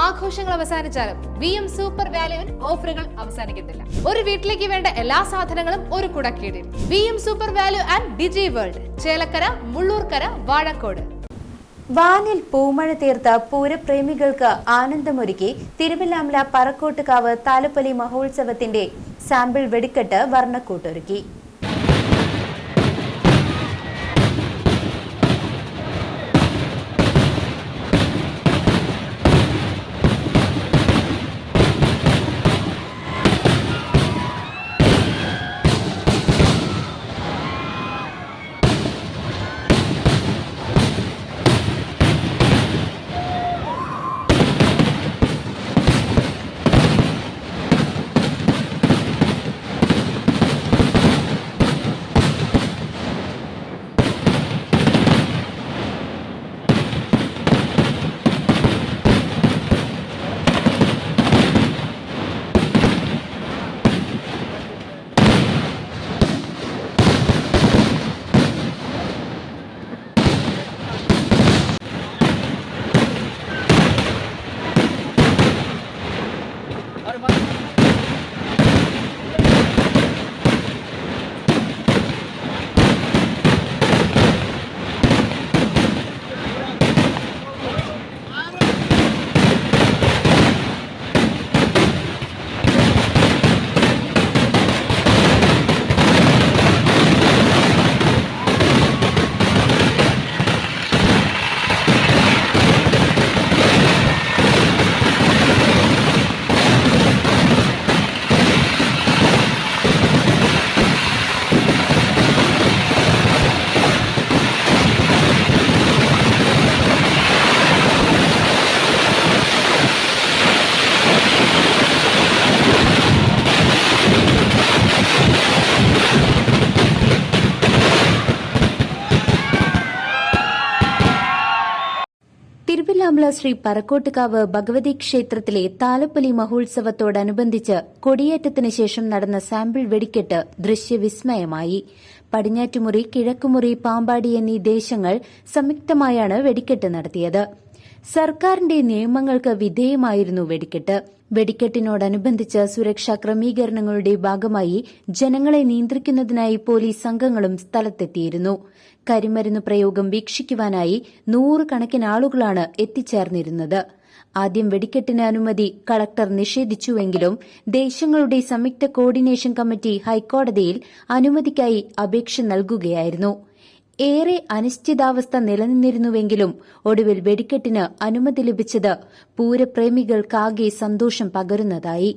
ആഘോഷങ്ങൾ അവസാനിച്ചാലും VM super വാല്യുവിൽ ഓഫറുകൾ അവസാനിക്കുന്നില്ല. ഒരു വീട്ടിലേക്ക് വേണ്ട എല്ലാ സാധനങ്ങളും ഒരു കുടക്കീഴിൽ. VM super value and digi world, Chelakkara, Mullurkara, Vazhakode. വാനിൽ പൂമഴ തീർത്ത പൂരപ്രേമികൾക്ക് ആനന്ദമൊരുക്കി തിരുവല്ലാമല പറക്കോട്ടുകാവ് താലപ്പൊലി മഹോത്സവത്തിന്റെ സാമ്പിൾ വെടിക്കെട്ട് വർണ്ണക്കൂട്ടൊരുക്കി. തിരുവല്ലാമല ശ്രീ പറക്കോട്ടുകാവ് ഭഗവതി ക്ഷേത്രത്തിലെ താലപ്പൊലി മഹോത്സവത്തോടനുബന്ധിച്ച് കൊടിയേറ്റത്തിന് ശേഷം നടന്ന സാമ്പിൾ വെടിക്കെട്ട് ദൃശ്യവിസ്മയമായി. പടിഞ്ഞാറ്റുമുറി, കിഴക്കുമുറി, പാമ്പാടി എന്നീ ദേശങ്ങൾ സംയുക്തമായാണ് വെടിക്കെട്ട് നടത്തിയത്. സർക്കാരിന്റെ നിയമങ്ങൾക്ക് വിധേയമായിരുന്നു വെടിക്കെട്ട്. വെടിക്കെട്ടിനോടനുബന്ധിച്ച് സുരക്ഷാ ക്രമീകരണങ്ങളുടെ ഭാഗമായി ജനങ്ങളെ നിയന്ത്രിക്കുന്നതിനായി പോലീസ് സംഘങ്ങളും സ്ഥലത്തെത്തിയിരുന്നു. കരിമരുന്ന് പ്രയോഗം വീക്ഷിക്കുവാനായി 100 കണക്കിന് ആളുകളാണ് എത്തിച്ചേർന്നിരുന്നത്. ആദ്യം വെടിക്കെട്ടിന് അനുമതി കളക്ടർ നിഷേധിച്ചുവെങ്കിലും ദേശങ്ങളുടെ സംയുക്ത കോർഡിനേഷൻ കമ്മിറ്റി ഹൈക്കോടതിയിൽ അനുമതിക്കായി അപേക്ഷ നൽകുകയായിരുന്നു. ഏറെ അനിശ്ചിതാവസ്ഥ നിലനിന്നിരുന്നുവെങ്കിലും ഒടുവിൽ വെടിക്കെട്ടിന് അനുമതി ലഭിച്ചത് പൂരപ്രേമികൾക്കാകെ സന്തോഷം പകരുന്നതായി.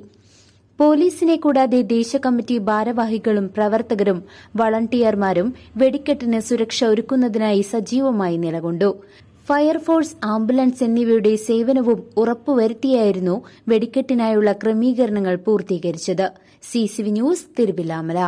പോലീസിനെ കൂടാതെ ദേശകമ്മിറ്റി ഭാരവാഹികളും പ്രവർത്തകരും വളണ്ടിയർമാരും വെടിക്കെട്ടിന് സുരക്ഷ ഒരുക്കുന്നതിനായി സജീവമായി നിലകൊണ്ടു. ഫയർഫോഴ്സ്, ആംബുലൻസ് എന്നിവയുടെ സേവനവും ഉറപ്പുവരുത്തിയായിരുന്നു വെടിക്കെട്ടിനായുള്ള ക്രമീകരണങ്ങൾ പൂർത്തീകരിച്ചത്. CCV news, Thiruvallamala.